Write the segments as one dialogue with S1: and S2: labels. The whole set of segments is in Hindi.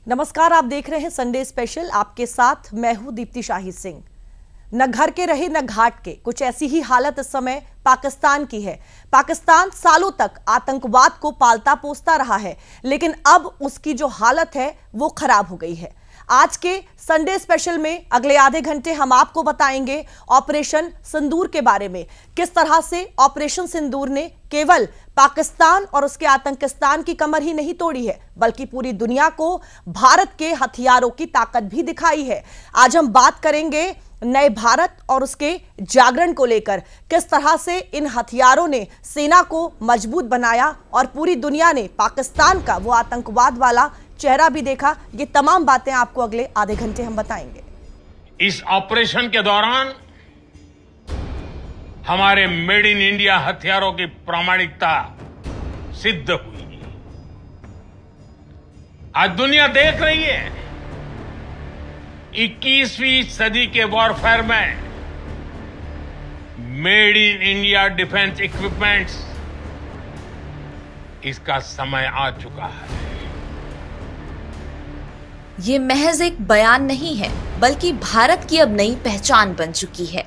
S1: नमस्कार, आप देख रहे हैं संडे स्पेशल। आपके साथ मैं हूं दीप्ति शाही सिंह। न घर के रहे न घाट के, कुछ ऐसी ही हालत इस समय पाकिस्तान की है। पाकिस्तान सालों तक आतंकवाद को पालता पोसता रहा है, लेकिन अब उसकी जो हालत है वो खराब हो गई है। आज के संडे स्पेशल में अगले आधे घंटे हम आपको बताएंगे ऑपरेशन सिंदूर के बारे में। किस तरह से ऑपरेशन सिंदूर ने केवल पाकिस्तान और उसके आतंकिस्तान की कमर ही नहीं तोड़ी है, बल्कि पूरी दुनिया को भारत के हथियारों की ताकत भी दिखाई है। आज हम बात करेंगे नए भारत और उसके जागरण को लेकर, किस तरह से इन हथियारों ने सेना को मजबूत बनाया और पूरी दुनिया ने पाकिस्तान का वो आतंकवाद वाला चेहरा भी देखा। ये तमाम बातें आपको अगले आधे घंटे हम बताएंगे।
S2: इस ऑपरेशन के दौरान हमारे मेड इन इंडिया हथियारों की प्रामाणिकता सिद्ध हुई। आज दुनिया देख रही है 21वीं सदी के वॉरफेयर में made in India defence equipments, इसका समय आ चुका है।
S3: ये महज एक बयान नहीं है, बल्कि भारत की अब नई पहचान बन चुकी है।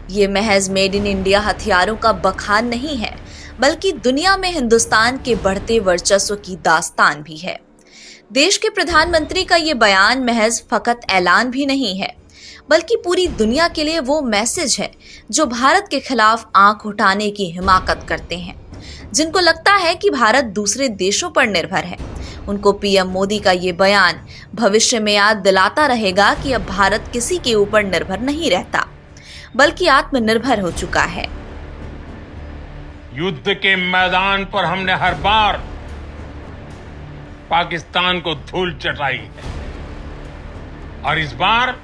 S3: ये महज मेड इन इंडिया हथियारों का बखान नहीं है, बल्कि दुनिया में हिंदुस्तान के बढ़ते वर्चस्व की दास्तान भी है। देश के प्रधानमंत्री का ये बयान महज फकत ऐलान भी नहीं है, बल्कि पूरी दुनिया के लिए वो मैसेज है जो भारत के खिलाफ आंख उठाने की हिमाकत करते हैं, जिनको लगता है कि भारत दूसरे देशों पर निर्भर है। उनको पीएम मोदी का ये बयान भविष्य में याद दिलाता रहेगा कि अब भारत किसी के ऊपर निर्भर नहीं रहता, बल्कि आत्मनिर्भर हो चुका है।
S2: युद्ध के मैदान पर हमने हर बार पाकिस्तान को धूल चटाई है, और इस बार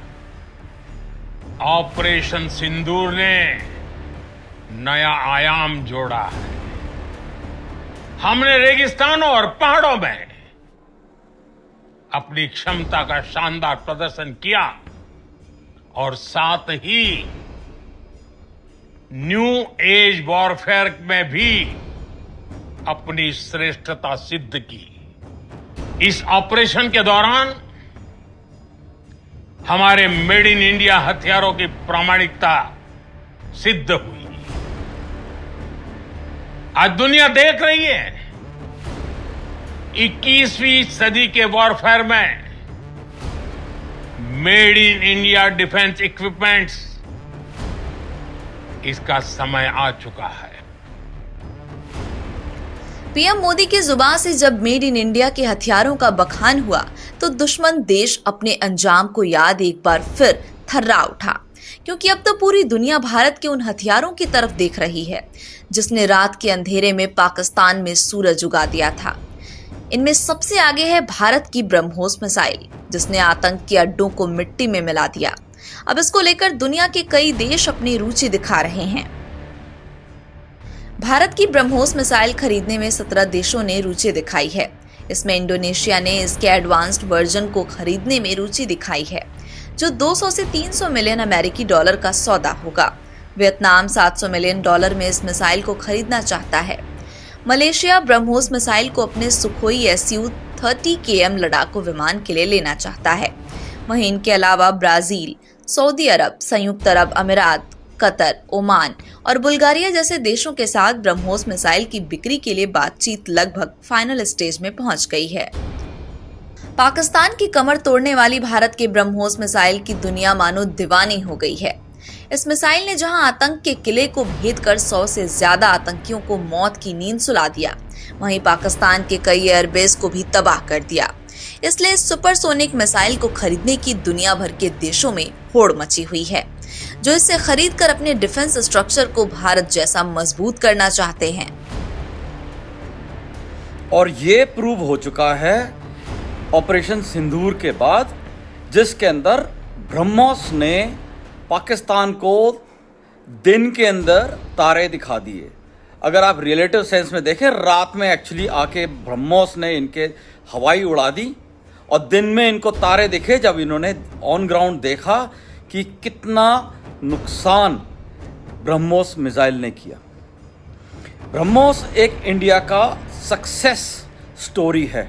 S2: ऑपरेशन सिंदूर ने नया आयाम जोड़ा है। हमने रेगिस्तानों और पहाड़ों में अपनी क्षमता का शानदार प्रदर्शन किया, और साथ ही न्यू एज वॉरफेयर में भी अपनी श्रेष्ठता सिद्ध की। इस ऑपरेशन के दौरान हमारे मेड इन इंडिया हथियारों की प्रामाणिकता सिद्ध हुई। आज दुनिया देख रही है 21वीं सदी के वॉरफेयर में made in India defence equipments, इसका समय आ चुका है।
S3: पीएम मोदी की जुबान से जब मेड इन इंडिया के हथियारों का बखान हुआ, तो दुश्मन देश अपने अंजाम को याद एक बार फिर थर्रा उठा, क्योंकि अब तो पूरी दुनिया भारत के उन हथियारों की तरफ देख रही है जिसने रात के अंधेरे में पाकिस्तान में सूरज उगा दिया था। इनमें सबसे आगे है भारत की ब्रह्मोस मिसाइल, जिसने आतंक के अड्डों को मिट्टी में मिला दिया। अब इसको लेकर दुनिया के कई देश अपनी रुचि दिखा रहे हैं। भारत की ब्रह्मोस मिसाइल खरीदने में 17 देशों ने रुचि दिखाई है। इसमें इंडोनेशिया ने इसके एडवांस्ड वर्जन को खरीदने में रुचि दिखाई है, जो 200 से 300 मिलियन अमेरिकी डॉलर का सौदा होगा। वियतनाम 700 मिलियन डॉलर में इस मिसाइल को खरीदना चाहता है। मलेशिया ब्रह्मोस मिसाइल को अपने सुखोई Su-30 KM लड़ाकू विमान के लिए लेना चाहता है। वहीं इनके अलावा ब्राजील, सऊदी अरब, संयुक्त अरब अमीरात, कतर, ओमान और बुल्गारिया जैसे देशों के साथ ब्रह्मोस मिसाइल की बिक्री के लिए बातचीत लगभग फाइनल स्टेज में पहुंच गई है। पाकिस्तान की कमर तोड़ने वाली भारत के ब्रह्मोस मिसाइल की दुनिया मानो दीवानी हो गई है। इस मिसाइल ने जहां आतंक के किले को भेद कर 100 से ज्यादा आतंकियों को मौत की नींद सुला दिया, वहीं पाकिस्तान के कई एयरबेस को भी तबाह कर दिया। इसलिए इस सुपरसोनिक मिसाइल को खरीदने की दुनिया भर के देशों में होड़ मची हुई है, जो इसे खरीद कर अपने डिफेंस स्ट्रक्चर को भारत जैसा मजबूत करना चाहते हैं।
S4: और ये प्रूव हो चुका है ऑपरेशन सिंदूर के बाद, जिसके अंदर ब्रह्मोस ने पाकिस्तान को दिन के अंदर तारे दिखा दिए। अगर आप रिलेटिव सेंस में देखें, रात में एक्चुअली आके ब्रह्मोस ने इनके हवाई उड़ा दी, और दिन में इनको तारे दिखे जब इन्होंने ऑन ग्राउंड देखा कि कितना नुकसान ब्रह्मोस मिसाइल ने किया। ब्रह्मोस एक इंडिया का सक्सेस स्टोरी है।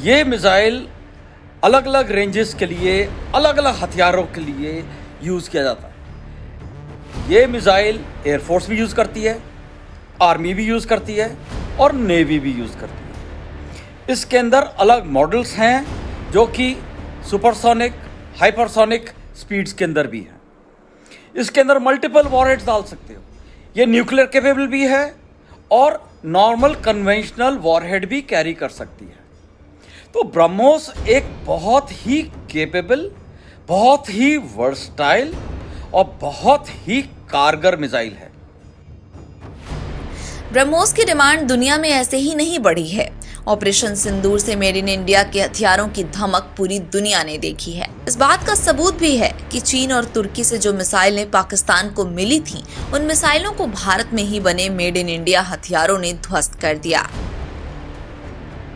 S4: ये मिसाइल अलग अलग रेंजेस के लिए, अलग अलग हथियारों के लिए यूज़ किया जाता है। ये मिसाइल एयरफोर्स भी यूज़ करती है, आर्मी भी यूज़ करती है और नेवी भी यूज़ करती है। इसके अंदर अलग मॉडल्स हैं जो कि सुपरसोनिक, हाइपरसोनिक स्पीड्स के अंदर भी हैं। इसके अंदर मल्टीपल वॉरहेड्स डाल सकते हो। ये न्यूक्लियर कैपेबल भी है और नॉर्मल कन्वेंशनल वॉरहेड भी कैरी कर सकती है। तो ब्रह्मोस एक बहुत ही कैपेबल, बहुत ही वर्सटाइल और बहुत ही कारगर मिसाइल है।
S3: ब्रह्मोस की डिमांड दुनिया में ऐसे ही नहीं बढ़ी है। ऑपरेशन सिंदूर से मेड इन इंडिया के हथियारों की धमक पूरी दुनिया ने देखी है। इस बात का सबूत भी है कि चीन और तुर्की से जो मिसाइलें पाकिस्तान को मिली थीं, उन मिसाइलों को भारत में ही बने मेड इन इंडिया हथियारों ने ध्वस्त कर दिया।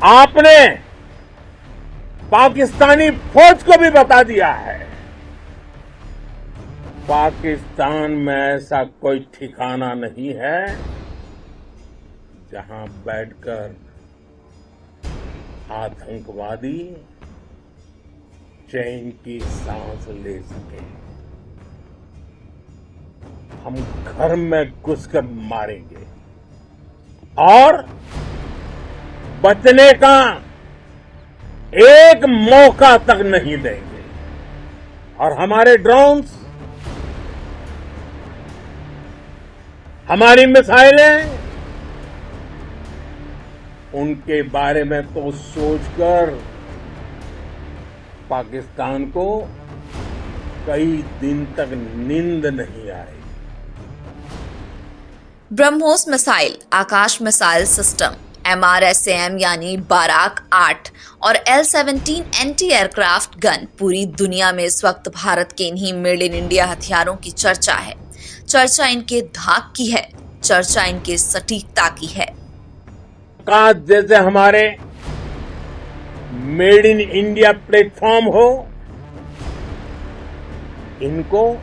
S5: आपने पाकिस्तानी फौज को भी बता दिया है, पाकिस्तान में ऐसा कोई ठिकाना नहीं है जहां बैठकर आतंकवादी चैन की सांस ले सके। हम घर में घुसकर मारेंगे और बचने का एक मौका तक नहीं देंगे। और हमारे ड्रोन्स, हमारी मिसाइलें, उनके बारे में तो सोचकर पाकिस्तान को कई दिन तक नींद नहीं आएगी।
S3: ब्रह्मोस मिसाइल, आकाश मिसाइल सिस्टम, MRSAM यानी बाराक 8 और L-17 एंटी एयरक्राफ्ट गन पूरी दुनिया में इस वक्त भारत के इन्हीं मेड इन इंडिया हथियारों की चर्चा है। चर्चा इनके धाक की है, चर्चा इनके सटीकता की है।
S5: काश जैसे हमारे मेड इन इंडिया प्लेटफॉर्म हो, इनको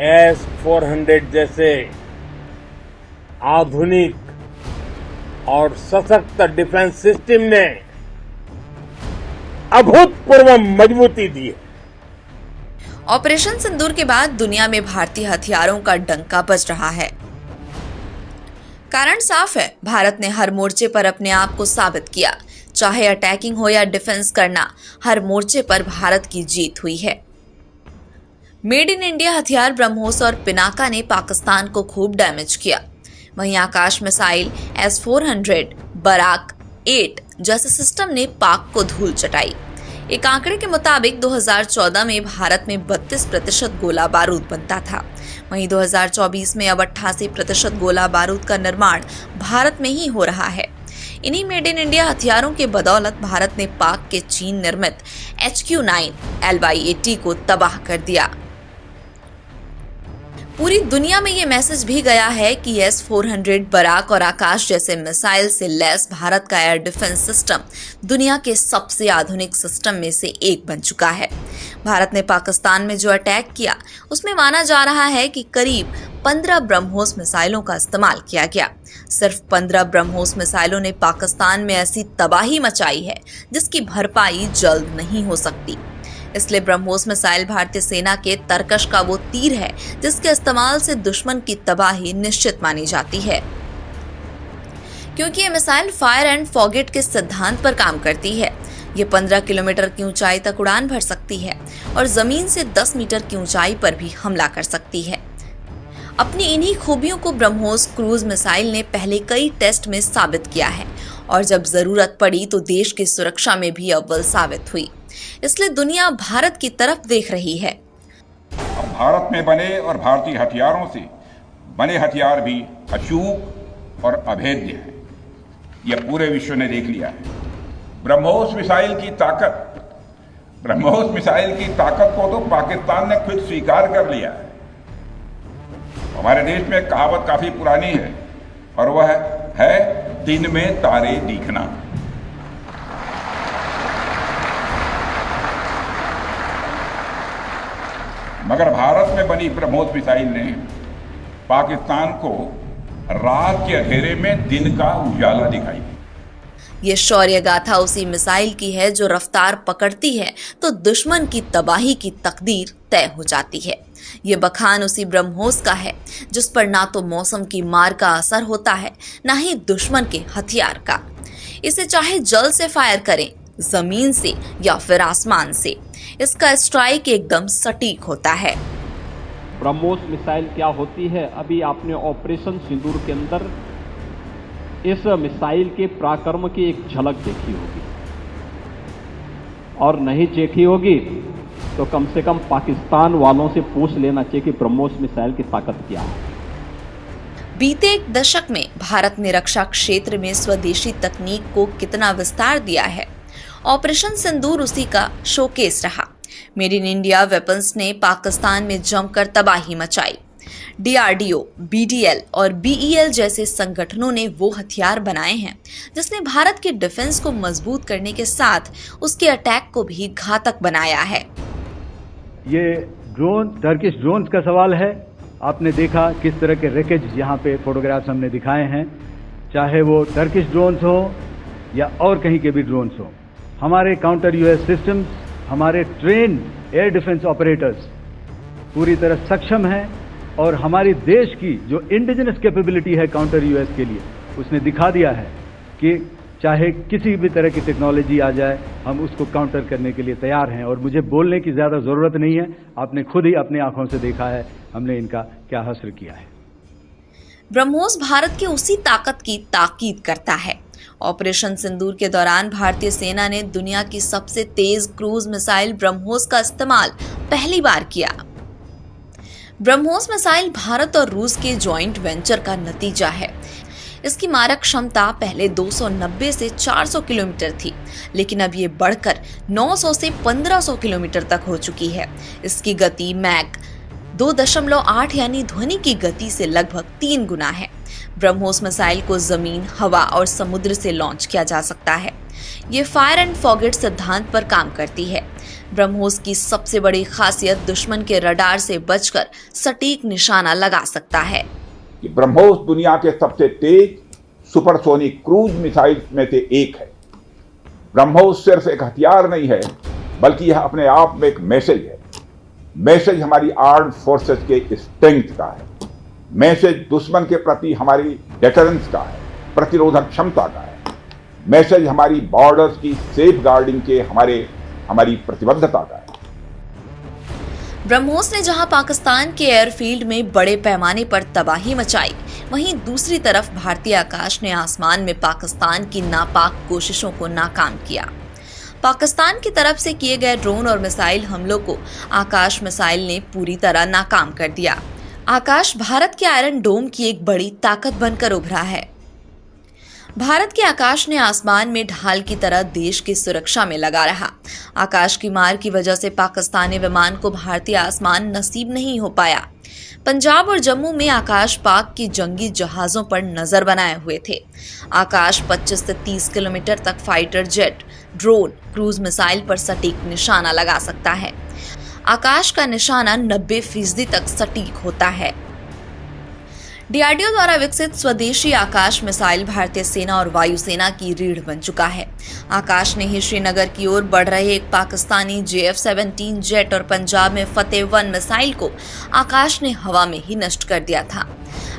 S5: S-400 जैसे आधुनिक और सशक्त डिफेंस सिस्टम ने अभूतपूर्व मजबूती दी है।
S3: ऑपरेशन सिंदूर के बाद दुनिया में भारतीय हथियारों का डंका बज रहा है। कारण साफ है, भारत ने हर मोर्चे पर अपने आप को साबित किया। चाहे अटैकिंग हो या डिफेंस करना, हर मोर्चे पर भारत की जीत हुई है। मेड इन इंडिया हथियार ब्रह्मोस और पिनाका ने पाकिस्तान को खूब डैमेज किया। वहीं आकाश मिसाइल S-400, बाराक 8 जैसे सिस्टम ने पाक को धूल चटाई। एक आंकड़े के मुताबिक 2014 में भारत में 32% गोला बारूद बनता था। वहीं 2024 में अब 88% गोला बारूद का निर्माण भारत में ही हो रहा है। इन्हीं मेड इन इंडिया हथियारों के बदौलत भारत ने पाक के चीन निर्मित HQ-9 LY-80 को तबाह कर दिया। पूरी दुनिया में ये मैसेज भी गया है कि S-400, बाराक और आकाश जैसे मिसाइल से लैस भारत का एयर डिफेंस सिस्टम दुनिया के सबसे आधुनिक सिस्टम में से एक बन चुका है। भारत ने पाकिस्तान में जो अटैक किया, उसमें माना जा रहा है कि करीब 15 ब्रह्मोस मिसाइलों का इस्तेमाल किया गया। सिर्फ 15 ब्रह्मोस मिसाइलों ने पाकिस्तान में ऐसी तबाही मचाई है जिसकी भरपाई जल्द नहीं हो सकती। इसलिए ब्रह्मोस मिसाइल भारतीय सेना के तरकश का वो तीर है जिसके इस्तेमाल से दुश्मन की तबाही निश्चित मानी जाती है, क्योंकि ये मिसाइल फायर एंड फॉरगेट के सिद्धांत पर काम करती है। ये 15 किलोमीटर की ऊंचाई तक उड़ान भर सकती है और जमीन से 10 मीटर की ऊंचाई पर भी हमला कर सकती है। अपनी इन्हीं खूबियों को ब्रह्मोस क्रूज मिसाइल ने पहले कई टेस्ट में साबित किया है और जब जरूरत पड़ी तो देश की सुरक्षा में भी अव्वल साबित हुई। इसलिए दुनिया भारत की तरफ देख रही है।
S6: भारत में बने और भारतीय हथियारों से बने हथियार भी अचूक और अभेद्य हैं। यह पूरे विश्व ने देख लिया है। ब्रह्मोस मिसाइल की ताकत को तो पाकिस्तान ने खुद स्वीकार कर लिया है। हमारे देश में एक कहावत काफी पुरानी है और वह है दिन में तारे दिखना। मगर भारत में बनी ब्रह्मोस मिसाइल ने पाकिस्तान को रात के अंधेरे में दिन का उजाला दिखाई।
S3: ये शौर्य गाथा उसी मिसाइल की है जो रफ्तार पकड़ती है तो दुश्मन की तबाही की तकदीर तय हो जाती है। ये बखान उसी ब्रह्मोस का है जिस पर ना तो मौसम की मार का असर होता है, ना ही दुश्मन के हथियार का। इसे चाहे जल से फायर करें, जमीन से या फिर आसमान से, इसका स्ट्राइक एकदम सटीक होता है।
S7: ब्रह्मोस मिसाइल क्या होती है, अभी आपने ऑपरेशन सिंदूर के अंदर इस मिसाइल के पराक्रम की एक झलक देखी होगी, और नहीं देखी होगी तो कम से कम पाकिस्तान वालों से पूछ लेना चाहिए कि ब्रह्मोस मिसाइल की ताकत क्या है।
S3: बीते एक दशक में भारत ने रक्षा क्षेत्र में स्वदेशी तकनीक को कितना विस्तार दिया है। ऑपरेशन सिंदूर उसी का शोकेस रहा। मेड इन इंडिया वेपन्स ने पाकिस्तान में जमकर तबाही मचाई। DRDO, BDL और BEL जैसे संगठनों ने वो हथियार बनाए हैं जिसने भारत के डिफेंस को मजबूत करने के साथ उसके अटैक को भी घातक बनाया है।
S8: ये ड्रोन, टर्किश ड्रोन्स का सवाल है। आपने देखा किस तरह के रेकेज यहाँ पे फोटोग्राफ्स हमने दिखाए हैं, चाहे वो टर्किश ड्रोन्स हो या और कहीं के भी ड्रोन्स हो। हमारे काउंटर यूएस सिस्टम्स, हमारे ट्रेन एयर डिफेंस ऑपरेटर्स पूरी तरह सक्षम हैं, और हमारी देश की जो इंडिजिनस कैपेबिलिटी है काउंटर यूएस के लिए, उसने दिखा दिया है कि चाहे किसी भी तरह की टेक्नोलॉजी आ जाए, हम उसको काउंटर करने के लिए तैयार हैं। और मुझे बोलने की ज़्यादा ज़रूरत नहीं है, आपने खुद ही अपनी आंखों से देखा है हमने इनका क्या हासिल किया है।
S3: ब्रह्मोस भारत की उसी ताकत की ताकीद करता है। ऑपरेशन सिंदूर के दौरान भारतीय सेना ने दुनिया की सबसे तेज क्रूज मिसाइल ब्रह्मोस का इस्तेमाल पहली बार किया। ब्रह्मोस मिसाइल भारत और रूस के जॉइंट वेंचर का नतीजा है। इसकी मारक क्षमता पहले 290 से 400 किलोमीटर थी, लेकिन अब ये बढ़कर 900 से 1500 किलोमीटर तक हो चुकी है। इसकी गति मैक 2.8 यानी ध्वनि की गति से लगभग 3 गुना है। ब्रह्मोस मिसाइल को जमीन, हवा और समुद्र से लॉन्च किया जा सकता है। ये फायर एंड फॉरगेट सिद्धांत पर काम करती है। ब्रह्मोस की सबसे बड़ी खासियत दुश्मन के रडार से बचकर सटीक निशाना लगा सकता है।
S6: ब्रह्मोस दुनिया के सबसे तेज सुपरसोनिक क्रूज मिसाइल में से एक है। ब्रह्मोस सिर्फ एक हथियार नहीं है, बल्कि यह अपने आप में एक मैसेज है। मैसेज हमारी आर्म्ड फोर्सेस के स्ट्रेंथ का है। मैसेज दुश्मन के प्रति हमारी डेटरेंस का है, प्रतिरोधक क्षमता का है। मैसेज हमारी बॉर्डर्स की सेफ गार्डिंग के हमारी प्रतिबद्धता का है।
S3: ब्रह्मोस ने जहां पाकिस्तान के एयरफील्ड में बड़े पैमाने पर तबाही मचाई, वहीं दूसरी तरफ भारतीय आकाश ने आसमान में पाकिस्तान की नापाक कोशिशों को नाकाम किया। पाकिस्तान की तरफ से किए गए ड्रोन और मिसाइल हमलों को आकाश मिसाइल ने पूरी तरह नाकाम कर दिया। आकाश भारत के आयरन डोम की एक बड़ी ताकत बनकर उभरा है। भारत के आकाश ने आसमान में ढाल की तरह देश की सुरक्षा में लगा रहा। आकाश की मार की वजह से पाकिस्तानी विमान को भारतीय आसमान नसीब नहीं हो पाया। पंजाब और जम्मू में आकाश पाक की जंगी जहाजों पर नजर बनाए हुए थे। आकाश 25 से 30 किलोमीटर तक fighter jet, drone, cruise missile पर सटीक निशाना लगा सकता है। आकाश का निशाना 90% तक सटीक होता है। DRDO द्वारा विकसित स्वदेशी आकाश मिसाइल भारतीय सेना और वायुसेना की रीढ़ बन चुका है। आकाश ने ही श्रीनगर की ओर बढ़ रहे एक पाकिस्तानी JF-17 जेट और पंजाब में फतेह-1 मिसाइल को आकाश ने हवा में ही नष्ट कर दिया था।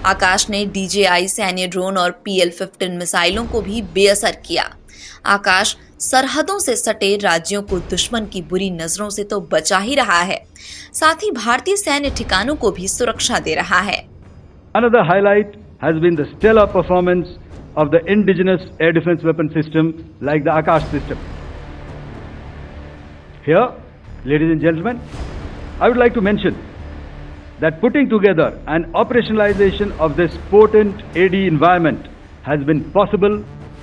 S3: आकाश ने DJI सैन्य ड्रोन और PL-15 मिसाइलों को भी बेअसर किया। आकाश सरहदों से सटे राज्यों को दुश्मन की बुरी नजरों से तो बचा ही रहा है, साथ ही भारतीय सैन्य ठिकानों को भी सुरक्षा दे रहा है।
S8: Another highlight has been the stellar performance of the indigenous air defense weapon system like the Akash system. Here, ladies and gentlemen, I would like to mention that putting together an operationalization of this potent AD environment has been possible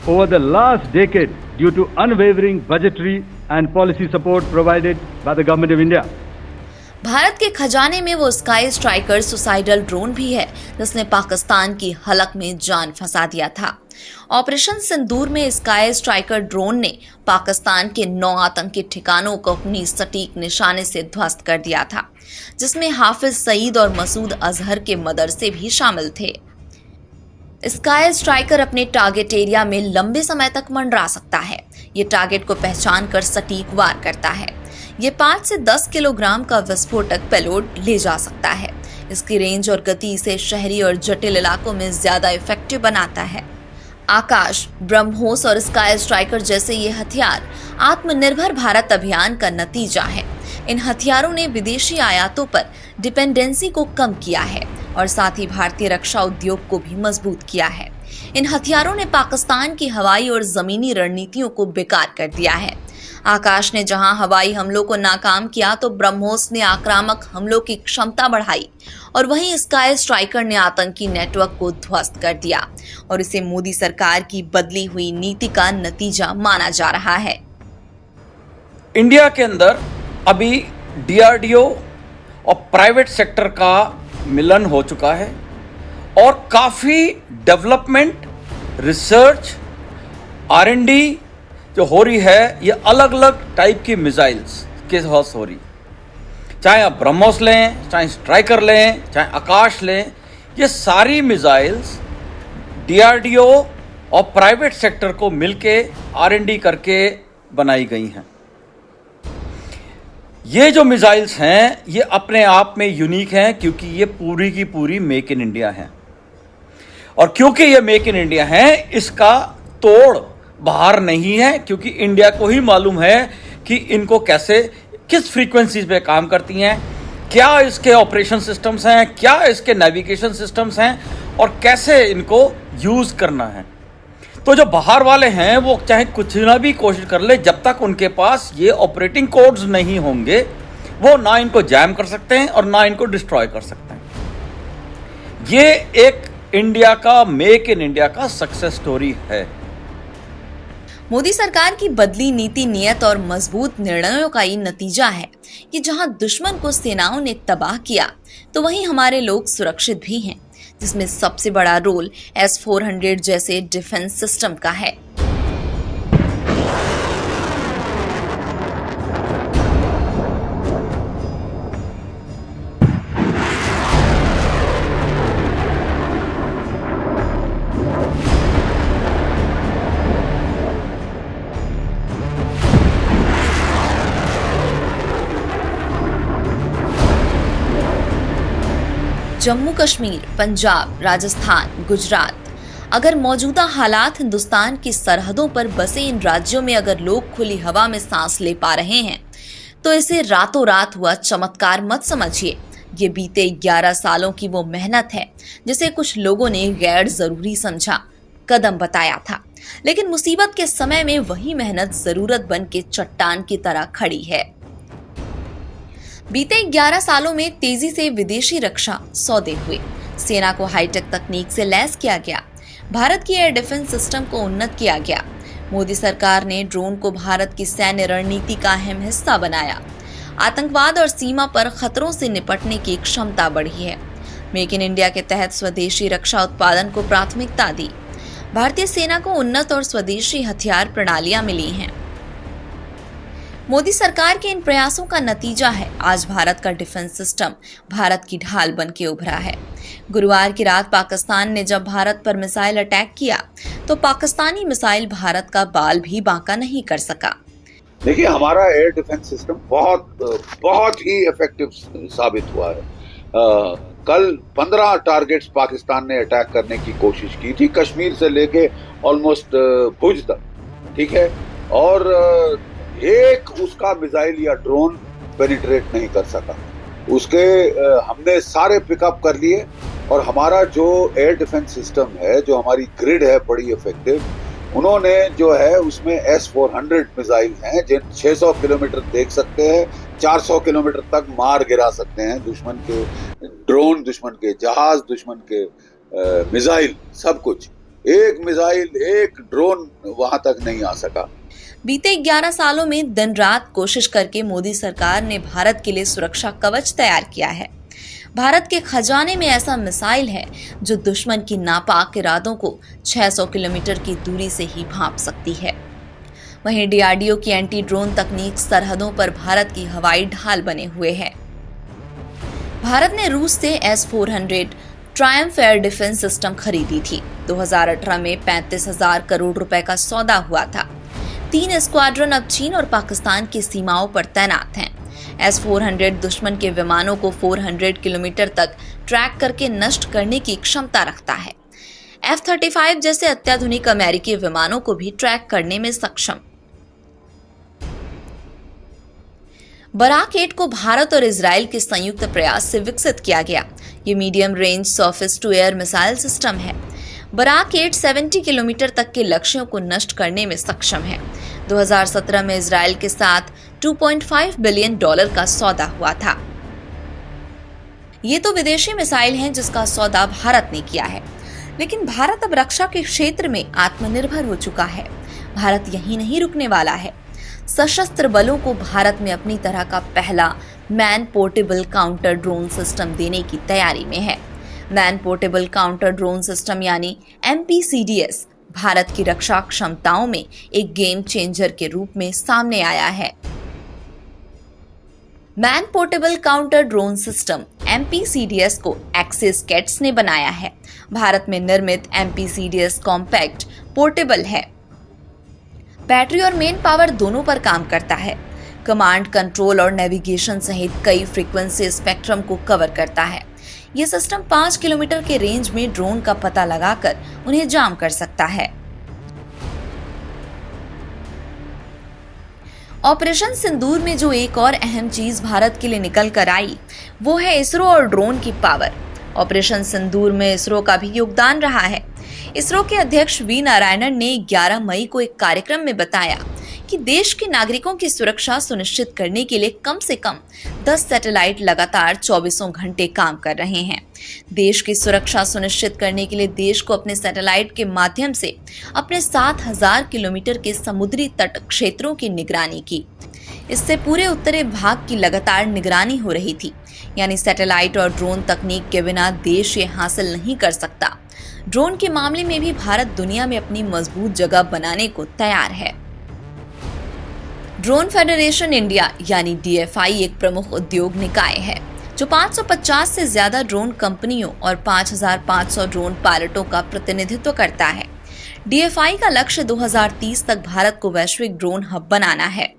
S8: over the last decade due to unwavering budgetary and policy support provided by the Government of India.
S3: Bharat के खजाने में वो स्काई स्ट्राइकर सुसाइडल ड्रोन भी है जिसने पाकिस्तान की हलक में जान फंसा दिया था। ऑपरेशन सिंदूर में स्काई स्ट्राइकर ड्रोन ने पाकिस्तान के 9 आतंकी ठिकानों को अपनी सटीक निशाने से ध्वस्त कर दिया था, जिसमें हाफिज सईद और मसूद अजहर के मदरसे भी शामिल थे। स्काई स्ट्राइकर अपने टारगेट एरिया में लंबे समय तक मंडरा सकता है। ये टारगेट को पहचान कर सटीक वार करता है। ये 5 से 10 किलोग्राम का विस्फोटक पेलोड ले जा सकता है। इसकी रेंज और गति इसे शहरी और जटिल इलाकों में ज्यादा इफेक्टिव बनाता है। आकाश, ब्रह्मोस और स्काई स्ट्राइकर जैसे ये हथियार आत्मनिर्भर भारत अभियान का नतीजा है। इन हथियारों ने विदेशी आयातों पर डिपेंडेंसी को कम किया है और साथ ही भारतीय रक्षा उद्योग को भी मजबूत किया है। इन हथियारों ने पाकिस्तान की हवाई और जमीनी रणनीतियों को बेकार कर दिया है। आकाश ने जहां हवाई हमलों को नाकाम किया तो ब्रह्मोस ने आक्रामक हमलों की क्षमता बढ़ाई और वहीं स्काई स्ट्राइकर ने आतंकी नेटवर्क को ध्वस्त कर दिया और इसे मोदी सरकार की बदली हुई नीति का नतीजा माना जा रहा है।
S4: इंडिया के अंदर अभी डीआरडीओ और प्राइवेट सेक्टर का मिलन हो चुका है और काफ़ी डेवलपमेंट, रिसर्च, R&D जो हो रही है ये अलग अलग टाइप की मिसाइल्स के साथ हो रही। चाहे आप ब्रह्मोस लें, चाहे स्ट्राइकर लें, चाहे आकाश लें, ये सारी मिसाइल्स डीआरडीओ और प्राइवेट सेक्टर को मिलके R&D करके बनाई गई हैं। ये जो मिसाइल्स हैं ये अपने आप में यूनिक हैं क्योंकि ये पूरी की पूरी मेक इन इंडिया हैं और क्योंकि ये मेक इन इंडिया है इसका तोड़ बाहर नहीं है क्योंकि इंडिया को ही मालूम है कि इनको कैसे, किस फ्रीक्वेंसीज पे काम करती हैं, क्या इसके ऑपरेशन सिस्टम्स हैं, क्या इसके नेविगेशन सिस्टम्स हैं और कैसे इनको यूज़ करना है। तो जो बाहर वाले हैं वो चाहे कुछ ना भी कोशिश कर ले, जब तक उनके पास ये ऑपरेटिंग कोड्स नहीं होंगे वो ना इनको जैम कर सकते हैं और ना इनको डिस्ट्रॉय कर सकते हैं। ये एक इंडिया का, मेक इन इंडिया का सक्सेस स्टोरी है।
S3: मोदी सरकार की बदली नीति, नियत और मजबूत निर्णयों का ये नतीजा है कि जहां दुश्मन को सेनाओं ने तबाह किया तो वहीं हमारे लोग सुरक्षित भी हैं, जिसमें सबसे बड़ा रोल S-400 जैसे डिफेंस सिस्टम का है। जम्मू कश्मीर, पंजाब, राजस्थान, गुजरात, अगर मौजूदा हालात हिंदुस्तान की सरहदों पर बसे इन राज्यों में अगर लोग खुली हवा में सांस ले पा रहे हैं तो इसे रातों रात हुआ चमत्कार मत समझिए। ये बीते 11 सालों की वो मेहनत है जिसे कुछ लोगों ने गैर जरूरी समझा, कदम बताया था, लेकिन मुसीबत के समय में वही मेहनत जरूरत बन के चट्टान की तरह खड़ी है। बीते 11 सालों में तेजी से विदेशी रक्षा सौदे हुए, सेना को हाईटेक तकनीक से लैस किया गया, भारत की एयर डिफेंस सिस्टम को उन्नत किया गया। मोदी सरकार ने ड्रोन को भारत की सैन्य रणनीति का अहम हिस्सा बनाया। आतंकवाद और सीमा पर खतरों से निपटने की क्षमता बढ़ी है। मेक इन इंडिया के तहत स्वदेशी रक्षा उत्पादन को प्राथमिकता दी। भारतीय सेना को उन्नत और स्वदेशी हथियार प्रणालियां मिली हैं। मोदी सरकार के इन प्रयासों का नतीजा है आज भारत का डिफेंस सिस्टम भारत की ढाल बन के उभरा है। गुरुवार की रात पाकिस्तान ने जब भारत पर मिसाइल अटैक किया तो पाकिस्तानी मिसाइल भारत का बाल भी बांका नहीं कर सका।
S9: देखिए, हमारा एयर डिफेंस सिस्टम बहुत ही इफेक्टिव साबित हुआ है। कल 15 टारगेट्स पाकिस्तान ने अटैक करने की कोशिश की थी, कश्मीर से लेके ऑलमोस्ट भुज तक, ठीक है, और एक उसका मिसाइल या ड्रोन पेनिट्रेट नहीं कर सका। उसके हमने सारे पिकअप कर लिए और हमारा जो एयर डिफेंस सिस्टम है, जो हमारी ग्रिड है बड़ी इफेक्टिव, उन्होंने जो है उसमें S-400 मिसाइल हैं जिन 600 किलोमीटर देख सकते हैं, 400 किलोमीटर तक मार गिरा सकते हैं दुश्मन के ड्रोन, दुश्मन के जहाज, दुश्मन के मिसाइल, सब कुछ। एक मिसाइल, एक ड्रोन वहां तक नहीं आ सका।
S3: बीते 11 सालों में दिन रात कोशिश करके मोदी सरकार ने भारत के लिए सुरक्षा कवच तैयार किया है। भारत के खजाने में ऐसा मिसाइल है जो दुश्मन की नापाक इरादों को 600 किलोमीटर की दूरी से ही भांप सकती है। वहीं डीआरडीओ की एंटी ड्रोन तकनीक सरहदों पर भारत की हवाई ढाल बने हुए है। भारत ने रूस से S-400 Triumph air defence system खरीदी थी। 2018 में 35,000 करोड़ रुपए का सौदा हुआ था। 3 स्क्वाड्रन अब चीन और पाकिस्तान की सीमाओं पर तैनात हैं। S-400 दुश्मन के विमानों को 400 किलोमीटर तक ट्रैक करके नष्ट करने की क्षमता रखता है। F-35 जैसे अत्याधुनिक अमेरिकी विमानों को भी ट्रैक करने में सक्षम। बराक 8 को भारत और इजराइल के संयुक्त प्रयास से विकसित किया गया। ये medium range surface to air missile system है। बराक 8 70 किलोमीटर तक के लक्ष्यों को नष्ट करने में सक्षम है। 2017 में इजराइल के साथ $2.5 बिलियन का सौदा हुआ था। ये तो विदेशी मिसाइल हैं जिसका सौदा भारत ने किया है, लेकिन भारत अब रक्षा के क्षेत्र में आत्मनिर्भर हो चुका है। भारत यहीं नहीं रुकने वाला है। सशस्त्र बलों को भारत में अपनी तरह का पहला man portable counter drone system देने की तैयारी में है। Man portable counter drone system यानी MPCDS भारत की रक्षा क्षमताओं में एक गेम चेंजर के रूप में सामने आया है। Man portable counter drone system MPCDS को एक्सिस कैट्स ने बनाया है। भारत में निर्मित MPCDS कॉम्पैक्ट पोर्टेबल है। बैटरी और मेन पावर दोनों पर काम करता है। कमांड, कंट्रोल और नेविगेशन सहित कई फ्रीक्वेंसी स्पेक्ट्रम को कवर करता है। यह सिस्टम 5 किलोमीटर के रेंज में ड्रोन का पता लगाकर उन्हें जाम कर सकता है। ऑपरेशन सिंदूर में जो एक और अहम चीज भारत के लिए निकल कर आई, वो है इसरो और ड्रोन की पावर। ऑपरेशन सिंदूर में इसरो का भी योगदान रहा है। इसरो के अध्यक्ष वी नारायणन ने 11 मई को एक कार्यक्रम में बताया कि देश के नागरिकों की सुरक्षा सुनिश्चित करने के लिए कम से कम 10 सैटेलाइट लगातार 24 घंटे काम कर रहे हैं। देश की सुरक्षा सुनिश्चित करने के लिए देश को अपने सैटेलाइट के माध्यम से अपने 7,000 किलोमीटर के समुद्री तट क्षेत्रों की निगरानी की। इससे पूरे उत्तरी भाग की लगातार निगरानी हो रही थी। यानी सैटेलाइट और ड्रोन तकनीक के बिना देश ये हासिल नहीं कर सकता। ड्रोन के मामले में भी भारत दुनिया में अपनी मजबूत जगह बनाने को तैयार है। ड्रोन फेडरेशन इंडिया यानी DFI एक प्रमुख उद्योग निकाय है जो 550 से ज्यादा ड्रोन कंपनियों और 5,500 ड्रोन पायलटों का प्रतिनिधित्व करता है। DFI का लक्ष्य 2030 तक भारत को वैश्विक ड्रोन हब बनाना है।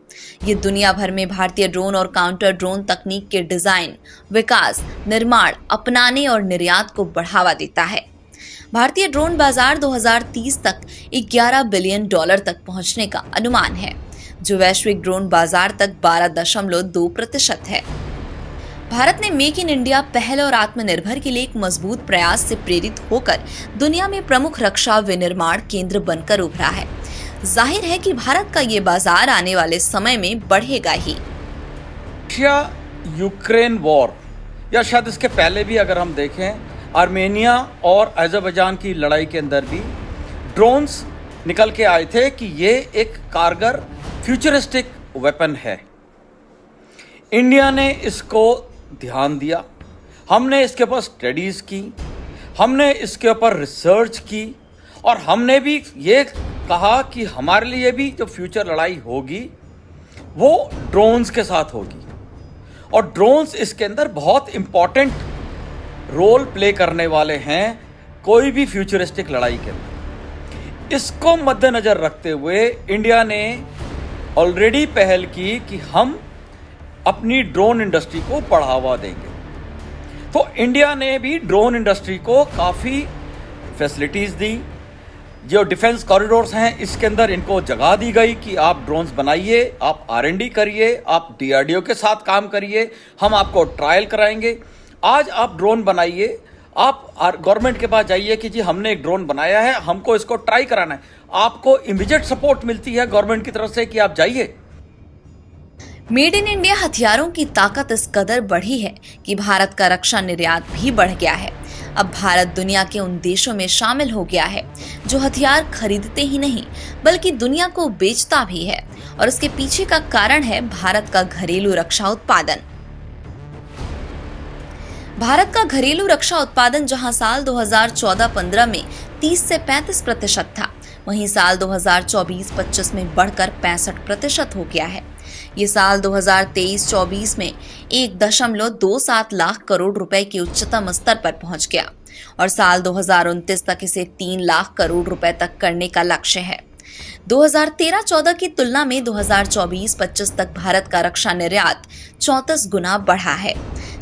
S3: ये दुनिया भर में भारतीय ड्रोन और काउंटर ड्रोन तकनीक के डिजाइन, विकास, निर्माण, अपनाने और निर्यात को बढ़ावा देता है। भारतीय ड्रोन बाजार 2030 तक $11 बिलियन तक पहुंचने का अनुमान है, जो वैश्विक ड्रोन बाजार तक 12.2% है। भारत ने मेक इन इंडिया पहल और आत्मनिर्भर के लिए एक मजबूत प्रयास से प्रेरित होकर दुनिया में प्रमुख रक्षा विनिर्माण केंद्र बनकर उभरा है। जाहिर है कि भारत का ये बाजार आने वाले समय में बढ़ेगा ही।
S4: रशिया यूक्रेन वॉर या शायद इसके पहले भी अगर हम देखें, आर्मेनिया और अजरबैजान की लड़ाई के अंदर भी ड्रोन्स निकल के आए थे कि ये एक कारगर फ्यूचरिस्टिक वेपन है। इंडिया ने इसको ध्यान दिया, हमने इसके ऊपर स्टडीज़ की, हमने इसके ऊपर रिसर्च की और हमने भी ये कहा कि हमारे लिए भी जो फ्यूचर लड़ाई होगी वो ड्रोन्स के साथ होगी और ड्रोन्स इसके अंदर बहुत इम्पॉर्टेंट रोल प्ले करने वाले हैं कोई भी फ्यूचरिस्टिक लड़ाई के अंदर। इसको मद्देनज़र रखते हुए इंडिया ने ऑलरेडी पहल की कि हम अपनी ड्रोन इंडस्ट्री को बढ़ावा देंगे। तो इंडिया ने भी ड्रोन इंडस्ट्री को काफ़ी फैसिलिटीज़ दी। जो डिफेंस कॉरिडोर्स हैं इसके अंदर इनको जगह दी गई कि आप ड्रोन्स बनाइए, आप R&D करिए, आप DRDO के साथ काम करिए, हम आपको ट्रायल कराएंगे। आज आप ड्रोन बनाइए, आप गवर्नमेंट के पास जाइए कि जी हमने एक ड्रोन बनाया है, हमको इसको ट्राई कराना है, आपको इमीडिएट सपोर्ट मिलती है गवर्नमेंट की तरफ से कि आप जाइए।
S3: मेड इन इंडिया हथियारों की ताकत इस कदर बढ़ी है कि भारत का रक्षा निर्यात भी बढ़ गया है। अब भारत दुनिया के उन देशों में शामिल हो गया है जो हथियार खरीदते ही नहीं बल्कि दुनिया को बेचता भी है, और इसके पीछे का कारण है भारत का घरेलू रक्षा उत्पादन। भारत का घरेलू रक्षा उत्पादन जहां साल 2014-15 में 30 से 35% था, वहीं साल 2024-25 में बढ़कर 65% हो गया है। ये साल 2023-24 में 1.27 लाख करोड़ रुपए के उच्चतम स्तर पर पहुंच गया। और साल 2029 तक इसे 3 लाख करोड़ रुपए तक करने का लक्ष्य है। 2013-14 की तुलना में 2024-25 तक भारत का रक्षा निर्यात 34 गुना बढ़ा है।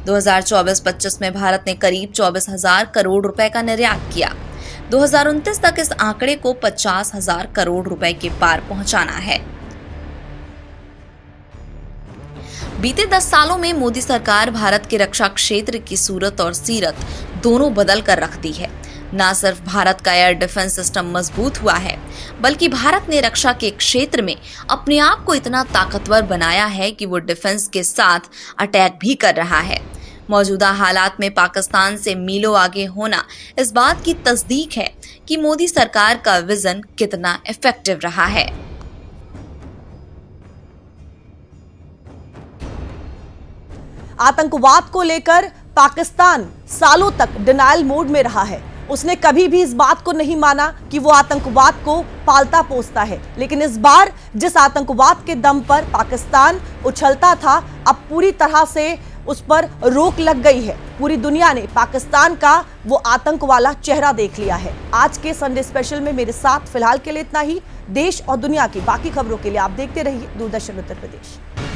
S3: 2024-25 में भारत ने करीब 24,000 करोड़ रुपए का निर्यात किया। 2029 तक इस आंकड़े को 50,000 करोड़ रुपए के पार पहुंचाना है। बीते 10 सालों में मोदी सरकार भारत के रक्षा क्षेत्र की सूरत और सीरत दोनों बदल कर रख दी है। न सिर्फ भारत का एयर डिफेंस सिस्टम मजबूत हुआ है, बल्कि भारत ने रक्षा के क्षेत्र में अपने आप को इतना ताकतवर बनाया है कि वो डिफेंस के साथ अटैक भी कर रहा है। मौजूदा हालात में पाकिस्तान से मीलों आगे होना इस बात की तस्दीक है कि मोदी सरकार का विजन कितना इफेक्टिव रहा है।
S1: आतंकवाद को लेकर पाकिस्तान सालों तक डिनायल मोड में रहा है। उसने कभी भी इस बात को नहीं माना कि वो आतंकवाद को पालता पोसता है, लेकिन इस बार जिस आतंकवाद के दम पर पाकिस्तान उछलता था, अब पूरी तरह से उस पर रोक लग गई है। पूरी दुनिया ने पाकिस्तान का वो आतंक वाला चेहरा देख लिया है। आज के संडे स्पेशल में मेरे साथ फिलहाल के लिए इतना ही। देश और दुनिया की बाकी खबरों के लिए आप देखते रहिए दूरदर्शन उत्तर प्रदेश।